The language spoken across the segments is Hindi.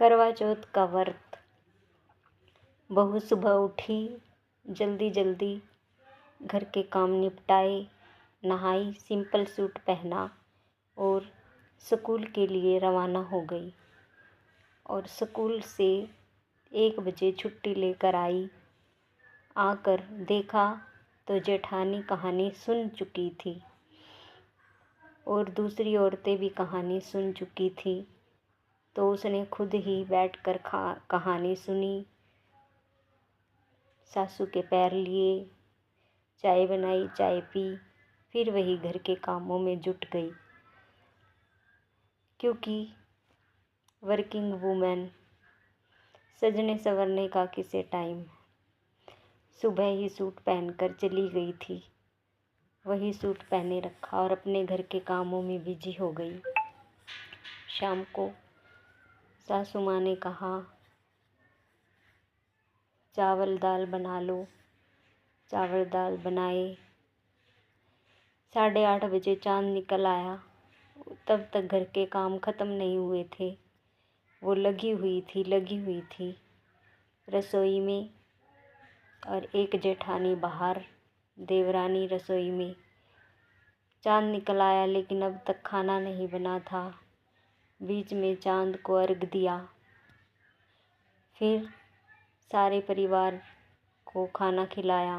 करवा चौथ का व्रत। बहू सुबह उठी, जल्दी जल्दी घर के काम निपटाए, नहाई, सिंपल सूट पहना और स्कूल के लिए रवाना हो गई। और स्कूल से 1 बजे छुट्टी लेकर आई। आकर देखा तो जेठानी कहानी सुन चुकी थी और दूसरी औरतें भी कहानी सुन चुकी थी। तो उसने खुद ही बैठकर कहानी सुनी, सासू के पैर लिए, चाय बनाई, चाय पी, फिर वही घर के कामों में जुट गई। क्योंकि वर्किंग वूमेन सजने संवरने का किसे टाइम। सुबह ही सूट पहनकर चली गई थी, वही सूट पहने रखा और अपने घर के कामों में बिजी हो गई। शाम को सासू माँ ने कहा, चावल दाल बना लो। चावल दाल बनाए। 8:30 बजे चांद निकल आया। तब तक घर के काम ख़त्म नहीं हुए थे। वो लगी हुई थी रसोई में, और एक जेठानी बाहर, देवरानी रसोई में। चांद निकल आया लेकिन अब तक खाना नहीं बना था। बीच में चांद को अर्घ दिया, फिर सारे परिवार को खाना खिलाया।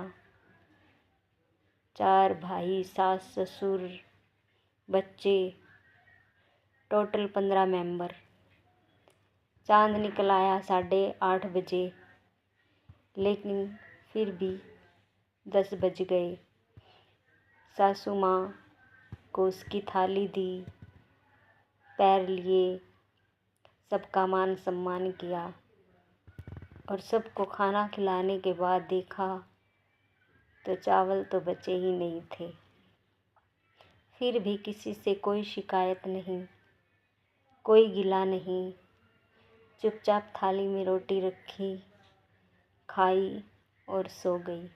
4 भाई, सास, ससुर, बच्चे, टोटल 15 मेंबर। चांद निकल आया 8:30 बजे, लेकिन फिर भी 10 बज गए। सासू माँ को उसकी थाली दी, पैर लिए, सबका मान सम्मान किया और सबको खाना खिलाने के बाद देखा तो चावल तो बचे ही नहीं थे। फिर भी किसी से कोई शिकायत नहीं, कोई गिला नहीं। चुपचाप थाली में रोटी रखी, खाई और सो गई।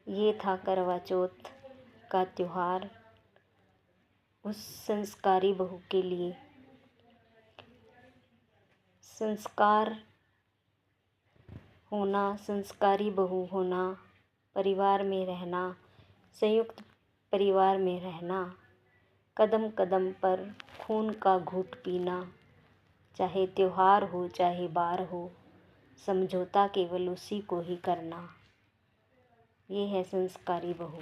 ये था करवा चौथ का त्योहार उस संस्कारी बहू के लिए। संस्कार होना, संस्कारी बहू होना, परिवार में रहना, संयुक्त परिवार में रहना, कदम कदम पर खून का घूंट पीना, चाहे त्योहार हो चाहे बार हो, समझौता केवल उसी को ही करना। ये है संस्कारी बहू।